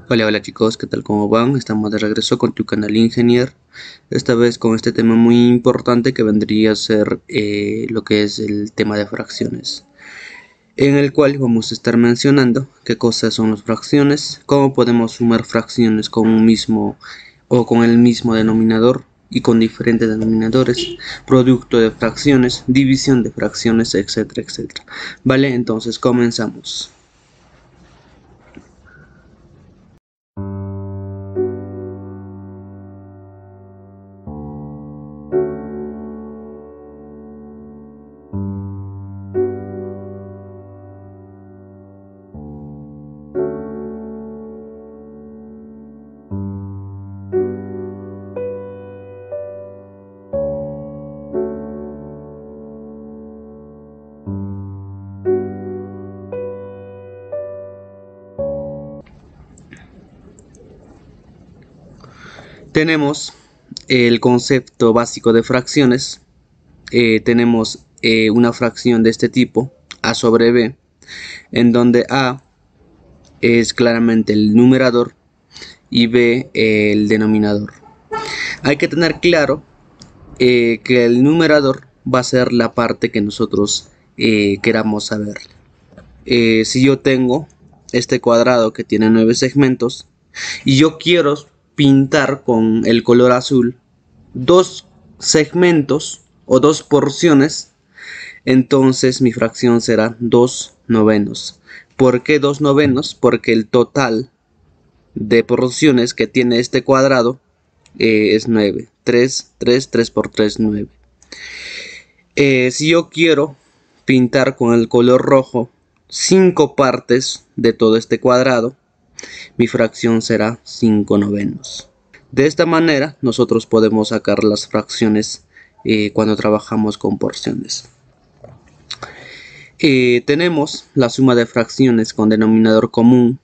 Hola, hola chicos, ¿qué tal? ¿Cómo van? Estamos de regreso con tu canal Ingenier. Esta vez con este tema muy importante que vendría a ser lo que es el tema de fracciones, en el cual vamos a estar mencionando qué cosas son las fracciones, cómo podemos sumar fracciones con un mismo o con el mismo denominador y con diferentes denominadores, producto de fracciones, división de fracciones, etcétera, etcétera. Vale, entonces comenzamos. Tenemos el concepto básico de fracciones. Tenemos una fracción de este tipo, a sobre b, en donde a es claramente el numerador y b el denominador. Hay que tener claro que el numerador va a ser la parte que nosotros queramos saber. Si yo tengo este cuadrado que tiene 9 segmentos y yo quiero pintar con el color azul dos segmentos o dos porciones, entonces mi fracción será 2 novenos. ¿Por qué 2 novenos? Porque el total de porciones que tiene este cuadrado es 9. 3 por 3, 9. Si yo quiero pintar con el color rojo 5 partes de todo este cuadrado, mi fracción será 5 novenos. De esta manera nosotros podemos sacar las fracciones cuando trabajamos con porciones. Tenemos la suma de fracciones con denominador común.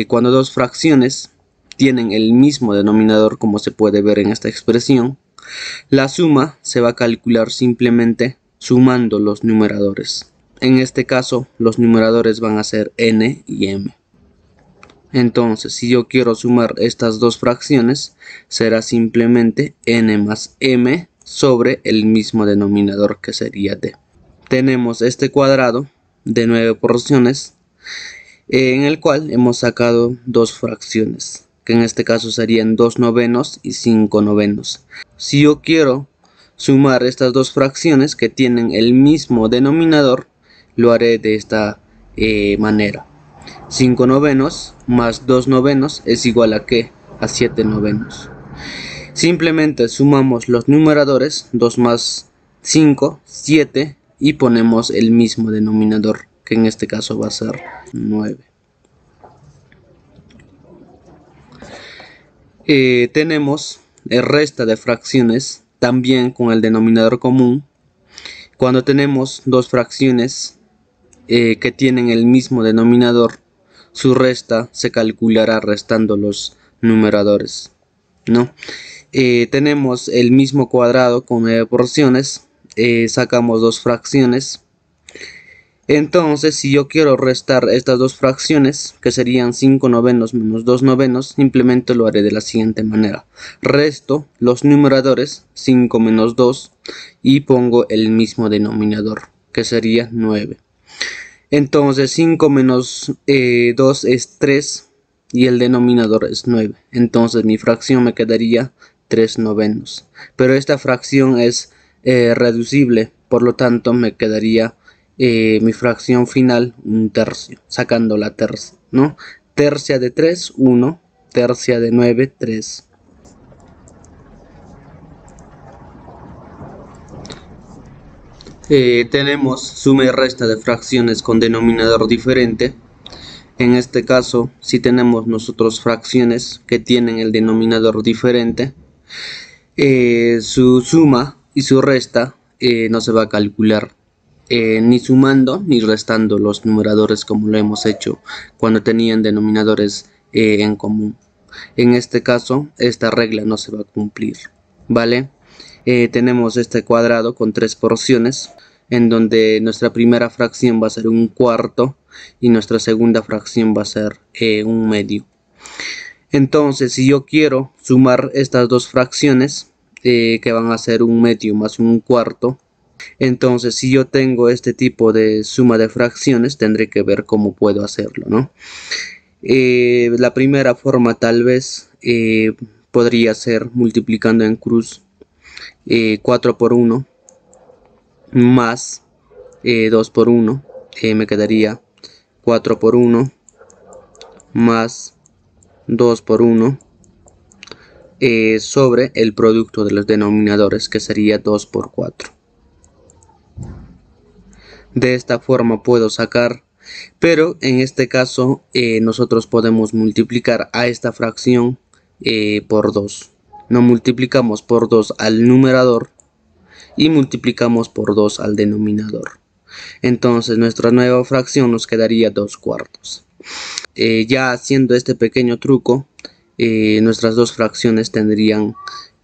Cuando dos fracciones tienen el mismo denominador, como se puede ver en esta expresión, la suma se va a calcular simplemente sumando los numeradores. En este caso los numeradores van a ser n y m. Entonces, si yo quiero sumar estas dos fracciones, será simplemente n más m sobre el mismo denominador, que sería d. Tenemos este cuadrado de 9 porciones en el cual hemos sacado dos fracciones, que en este caso serían 2 novenos y 5 novenos. Si yo quiero sumar estas dos fracciones que tienen el mismo denominador, lo haré de esta manera. 5 novenos más 2 novenos es igual a ¿qué? A 7 novenos. Simplemente sumamos los numeradores, 2 más 5, 7, y ponemos el mismo denominador, que en este caso va a ser 9. Tenemos el resta de fracciones también con el denominador común. Cuando tenemos dos fracciones que tienen el mismo denominador, su resta se calculará restando los numeradores, ¿no? Tenemos el mismo cuadrado con 9 porciones, sacamos dos fracciones. Entonces, si yo quiero restar estas dos fracciones, que serían 5 novenos menos 2 novenos, simplemente lo haré de la siguiente manera. Resto los numeradores, 5 menos 2, y pongo el mismo denominador, que sería 9. Entonces 5 menos 2 es 3 y el denominador es 9. Entonces mi fracción me quedaría 3 novenos. Pero esta fracción es reducible, por lo tanto me quedaría mi fracción final un tercio, sacando la tercia, ¿no? Tercia de 3, 1, tercia de 9, 3. Tenemos suma y resta de fracciones con denominador diferente. En este caso, si tenemos nosotros fracciones que tienen el denominador diferente, su suma y su resta no se va a calcular ni sumando ni restando los numeradores, como lo hemos hecho cuando tenían denominadores en común. En este caso, esta regla no se va a cumplir, ¿vale? Tenemos este cuadrado con 3 porciones, en donde nuestra primera fracción va a ser un cuarto y nuestra segunda fracción va a ser un medio. Entonces, si yo quiero sumar estas dos fracciones, que van a ser 1/2 más 1/4, entonces si yo tengo este tipo de suma de fracciones, tendré que ver cómo puedo hacerlo, ¿no? La primera forma tal vez podría ser multiplicando en cruz 4 por 1 más 2 por 1, me quedaría 4 por 1 más 2 por 1 sobre el producto de los denominadores, que sería 2 por 4. De esta forma puedo sacar, pero en este caso nosotros podemos multiplicar a esta fracción por 2. No multiplicamos por 2 al numerador y multiplicamos por 2 al denominador. Entonces nuestra nueva fracción nos quedaría 2/4. Ya haciendo este pequeño truco, nuestras dos fracciones tendrían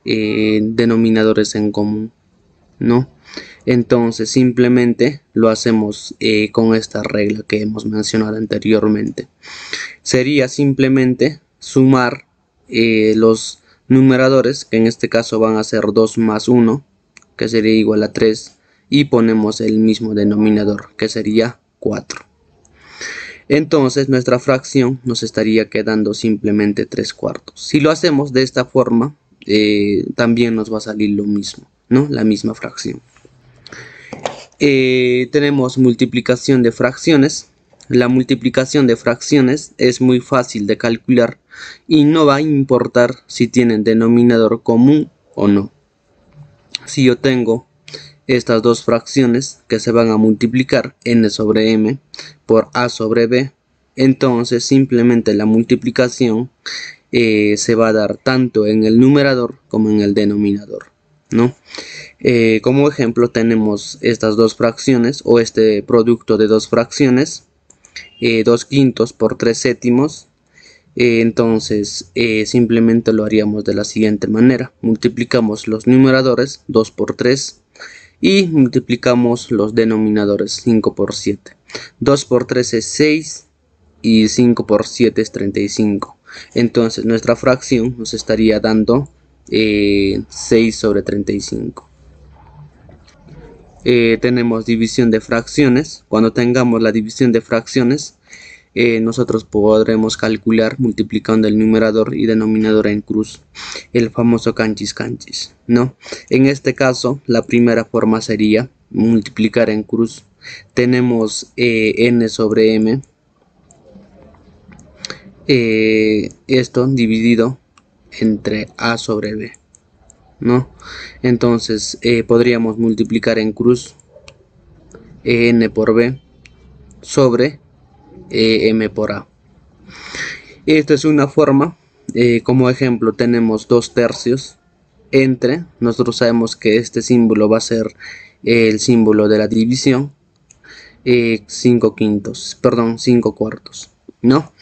denominadores en común, ¿no? Entonces simplemente lo hacemos con esta regla que hemos mencionado anteriormente. Sería simplemente sumar los numeradores, que en este caso van a ser 2 más 1, que sería igual a 3, y ponemos el mismo denominador, que sería 4. Entonces nuestra fracción nos estaría quedando simplemente 3/4. Si lo hacemos de esta forma, también nos va a salir lo mismo, ¿no? La misma fracción. Tenemos multiplicación de fracciones. La multiplicación de fracciones es muy fácil de calcular y no va a importar si tienen denominador común o no. Si yo tengo estas dos fracciones que se van a multiplicar, n sobre m por a sobre b, entonces simplemente la multiplicación se va a dar tanto en el numerador como en el denominador, ¿no? Como ejemplo tenemos estas dos fracciones, o este producto de dos fracciones, 2/5 por 3/7. Entonces simplemente lo haríamos de la siguiente manera: multiplicamos los numeradores 2 por 3 y multiplicamos los denominadores 5 por 7. 2 por 3 es 6 y 5 por 7 es 35. Entonces nuestra fracción nos estaría dando 6 sobre 35. Tenemos división de fracciones. Cuando tengamos la división de fracciones, nosotros podremos calcular multiplicando el numerador y denominador en cruz, el famoso canchis canchis, ¿no? En este caso la primera forma sería multiplicar en cruz. Tenemos n sobre m, esto dividido entre a sobre b, ¿no? Entonces podríamos multiplicar en cruz n por b sobre m por a. Esta es una forma. Como ejemplo tenemos 2/3 entre, nosotros sabemos que este símbolo va a ser el símbolo de la división, 5/4, ¿no?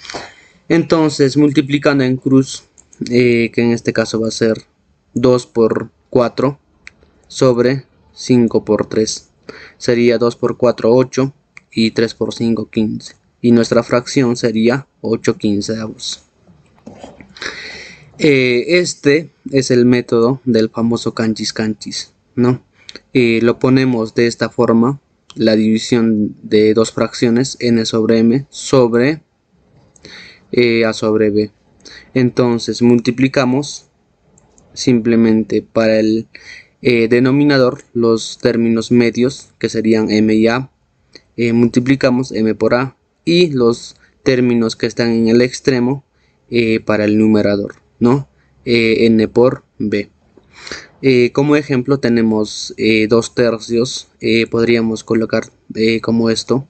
Entonces multiplicando en cruz, que en este caso va a ser 2 por 4 sobre 5 por 3, sería 2 por 4 8 y 3 por 5 15, y nuestra fracción sería 8/15. Este es el método del famoso canchis canchis, ¿no? Lo ponemos de esta forma: la división de dos fracciones, n sobre m sobre a sobre b. Entonces multiplicamos simplemente para el denominador los términos medios, que serían m y a. Multiplicamos m por a, y los términos que están en el extremo para el numerador, ¿no? n por b. Como ejemplo tenemos 2/3, podríamos colocar como esto: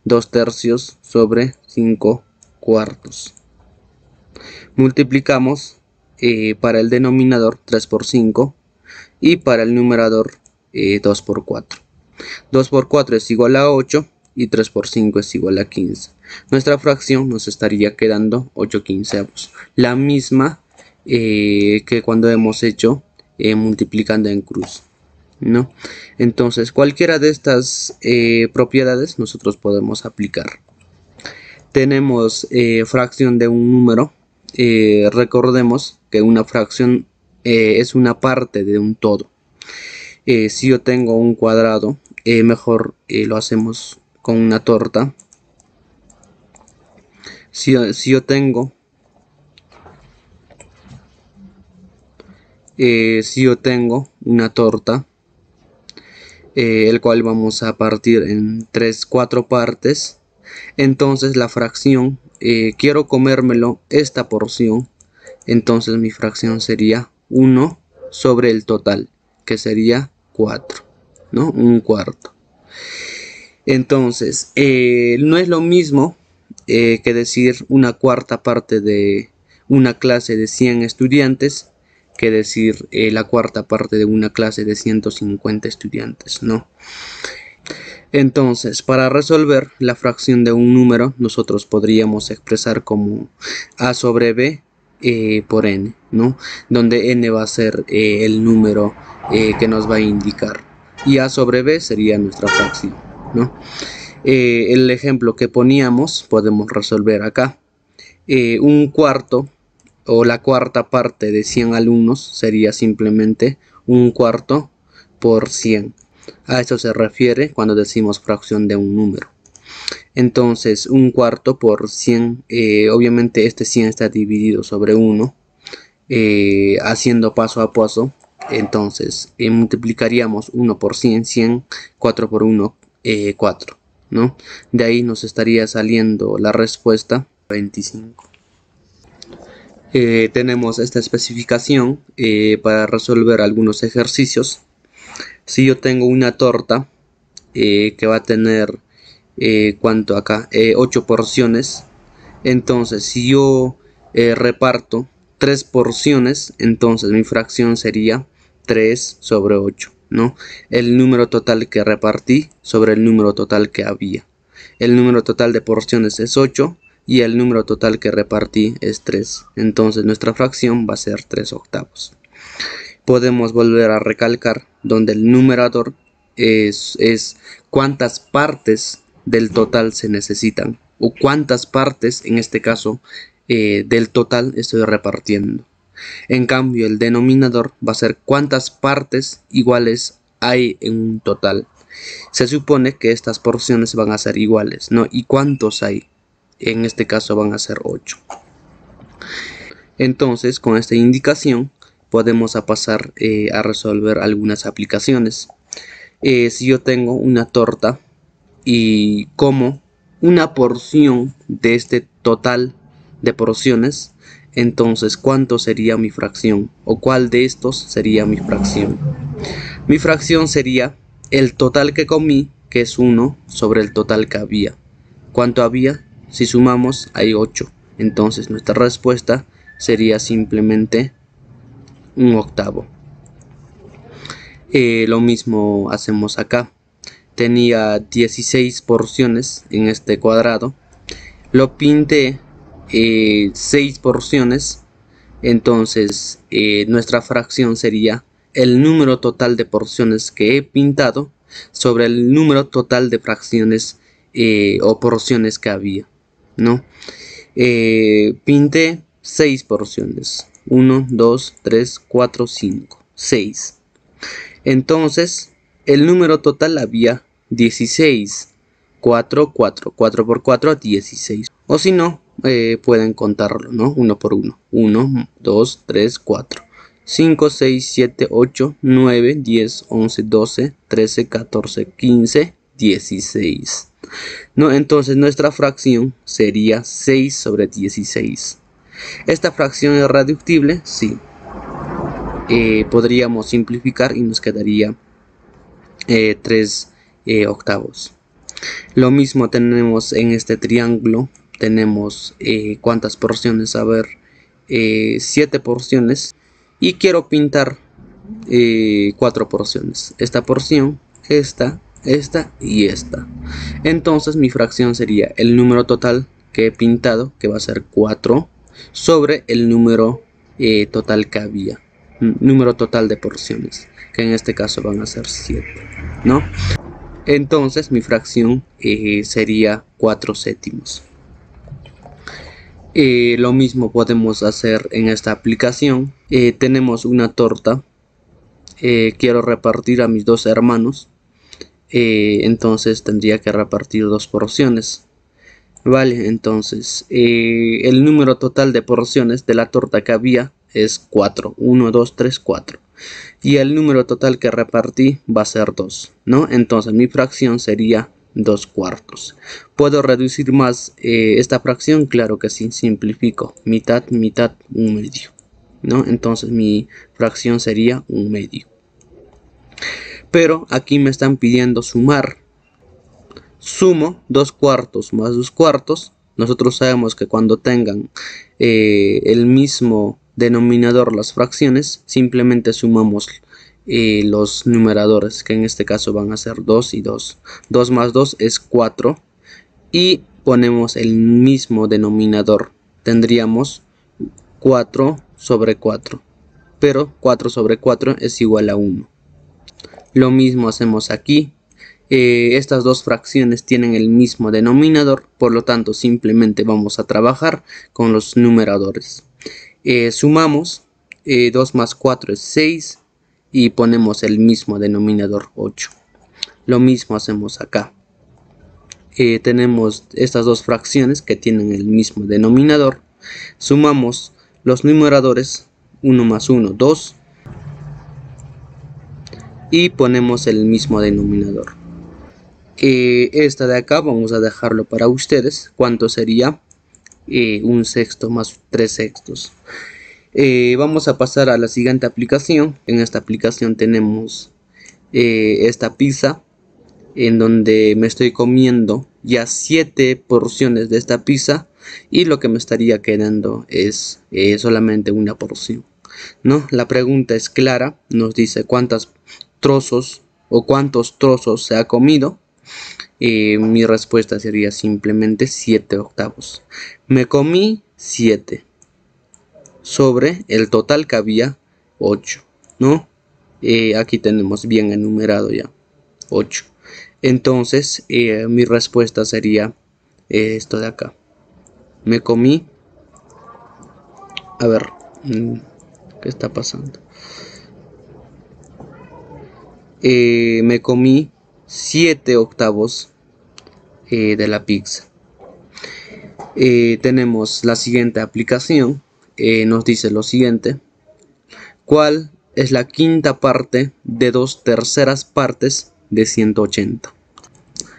2/3 sobre 5/4. Multiplicamos para el denominador 3 por 5 y para el numerador 2 por 4. 2 por 4 es igual a 8 y 3 por 5 es igual a 15. Nuestra fracción nos estaría quedando 8/15, la misma que cuando hemos hecho multiplicando en cruz, ¿no? Entonces cualquiera de estas propiedades nosotros podemos aplicar. Tenemos fracción de un número. recordemos que una fracción es una parte de un todo. Si yo tengo un cuadrado, mejor lo hacemos con una torta. Si yo tengo una torta, el cual vamos a partir en 4 partes, entonces la fracción, quiero comérmelo esta porción, entonces mi fracción sería 1 sobre el total, que sería 4, ¿no? Un cuarto. Entonces, no es lo mismo que decir una cuarta parte de una clase de 100 estudiantes que decir la cuarta parte de una clase de 150 estudiantes, ¿no? Entonces, para resolver la fracción de un número, nosotros podríamos expresar como a sobre b por n, ¿no? Donde n va a ser el número que nos va a indicar y a sobre b sería nuestra fracción, ¿no? El ejemplo que poníamos podemos resolver acá. Un cuarto o la cuarta parte de 100 alumnos sería simplemente un cuarto por 100. A eso se refiere cuando decimos fracción de un número. Entonces, un cuarto por 100, obviamente este 100 está dividido sobre 1, haciendo paso a paso. Entonces, multiplicaríamos 1 por 100, 100, 4 por 1, 4, ¿no? De ahí nos estaría saliendo la respuesta 25. Tenemos esta especificación para resolver algunos ejercicios. Si yo tengo una torta que va a tener, ¿cuánto acá? 8 porciones. Entonces, si yo reparto 3 porciones, entonces mi fracción sería 3 sobre 8, ¿no? El número total que repartí sobre el número total que había. El número total de porciones es 8 y el número total que repartí es 3. Entonces nuestra fracción va a ser 3 octavos. Podemos volver a recalcar donde el numerador es cuántas partes del total se necesitan o cuántas partes en este caso del total estoy repartiendo. En cambio el denominador va a ser cuántas partes iguales hay en un total. Se supone que estas porciones van a ser iguales, ¿no? ¿Y cuántos hay? En este caso van a ser 8. Entonces con esta indicación podemos pasar a resolver algunas aplicaciones. Si yo tengo una torta y como una porción de este total de porciones, entonces ¿cuánto sería mi fracción? ¿O cuál de estos sería mi fracción? Mi fracción sería el total que comí, que es 1 sobre el total que había. ¿Cuánto había? Si sumamos hay 8. Entonces nuestra respuesta sería simplemente un octavo. Lo mismo hacemos acá. Tenía 16 porciones en este cuadrado. Lo pinté 6 porciones. Entonces nuestra fracción sería el número total de porciones que he pintado sobre el número total de fracciones o porciones que había, ¿no? Pinté 6 porciones. 1, 2, 3, 4, 5, 6. Entonces, el número total había 16. 4, 4. 4 por 4, 16. O si no, pueden contarlo, ¿no? Uno por uno. 1, 2, 3, 4. 5, 6, 7, 8, 9, 10, 11, 12, 13, 14, 15, 16. ¿No? Entonces nuestra fracción sería 6 sobre 16. ¿Esta fracción es reductible? Sí. Podríamos simplificar y nos quedaría 3 octavos. Lo mismo tenemos en este triángulo. Tenemos ¿cuántas porciones? A ver, 7 porciones. Y quiero pintar 4 porciones. Esta porción, esta y esta. Entonces mi fracción sería el número total que he pintado, que va a ser 4, sobre el número total que había. Número total de porciones, que en este caso van a ser 7, ¿no? Entonces mi fracción sería 4 séptimos. Lo mismo podemos hacer en esta aplicación. Tenemos una torta. Quiero repartir a mis dos hermanos. Entonces tendría que repartir dos porciones. Vale, entonces el número total de porciones de la torta que había es 4. 1, 2, 3, 4. Y el número total que repartí va a ser 2, ¿no? Entonces mi fracción sería 2 cuartos. ¿Puedo reducir más esta fracción? Claro que sí, simplifico. Mitad, mitad, 1/2, ¿no? Entonces mi fracción sería 1/2. Pero aquí me están pidiendo sumar. Sumo 2 cuartos más 2 cuartos. Nosotros sabemos que cuando tengan el mismo denominador las fracciones, simplemente sumamos los numeradores, que en este caso van a ser 2 y 2. 2 más 2 es 4. Y ponemos el mismo denominador. Tendríamos 4 sobre 4. Pero 4 sobre 4 es igual a 1. Lo mismo hacemos aquí. Estas dos fracciones tienen el mismo denominador, por lo tanto simplemente vamos a trabajar con los numeradores. Sumamos 2 más 4 es 6 y ponemos el mismo denominador, 8. Lo mismo hacemos acá. Tenemos estas dos fracciones que tienen el mismo denominador. Sumamos los numeradores, 1 más 1, 2. Y ponemos el mismo denominador. Esta de acá vamos a dejarlo para ustedes. ¿Cuánto sería? 1/6 más 3/6. Vamos a pasar a la siguiente aplicación. En esta aplicación tenemos esta pizza, en donde me estoy comiendo ya 7 porciones de esta pizza y lo que me estaría quedando es solamente una porción, ¿no? La pregunta es clara, nos dice cuántos trozos se ha comido. Mi respuesta sería simplemente 7 octavos. Me comí 7 sobre el total que había, 8, ¿no? Aquí tenemos bien enumerado ya, 8. Entonces mi respuesta sería esto de acá. Me comí, a ver, ¿qué está pasando? Me comí 7 octavos de la pizza. Tenemos la siguiente aplicación. Nos dice lo siguiente: ¿cuál es la quinta parte de 2/3 partes de 180?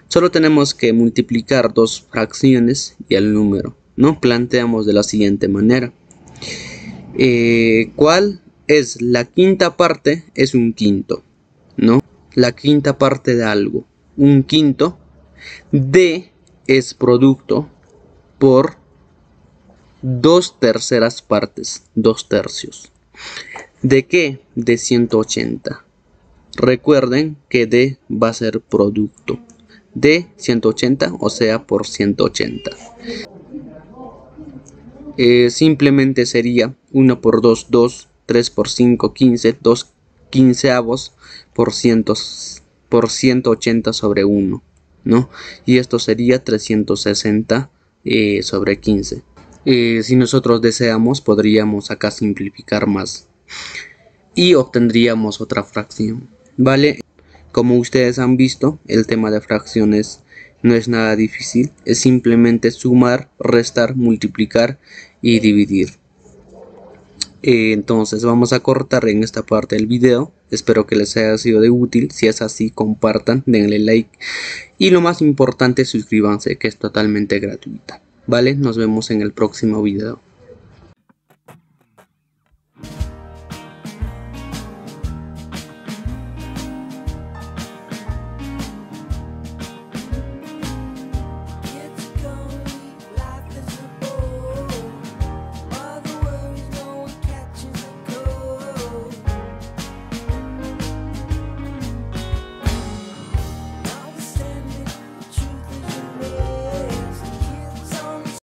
Solo tenemos que multiplicar dos fracciones y el número, ¿no? Planteamos de la siguiente manera. ¿Cuál es la quinta parte? Es un quinto, ¿no? La quinta parte de algo, un quinto. D es producto por 2/3 partes, 2/3. ¿De qué? De 180. Recuerden que D va a ser producto de 180, o sea, por 180. Simplemente sería 1 por 2, 2, 3 por 5, 15, 2 quinceavos por 180 sobre 1, ¿no? Y esto sería 360 sobre 15. Si nosotros deseamos, podríamos acá simplificar más y obtendríamos otra fracción, ¿vale? Como ustedes han visto, el tema de fracciones no es nada difícil, es simplemente sumar, restar, multiplicar y dividir. Entonces vamos a cortar en esta parte del video. Espero que les haya sido de útil. Si es así, compartan, denle like y lo más importante, suscríbanse, que es totalmente gratuita. Vale, nos vemos en el próximo video.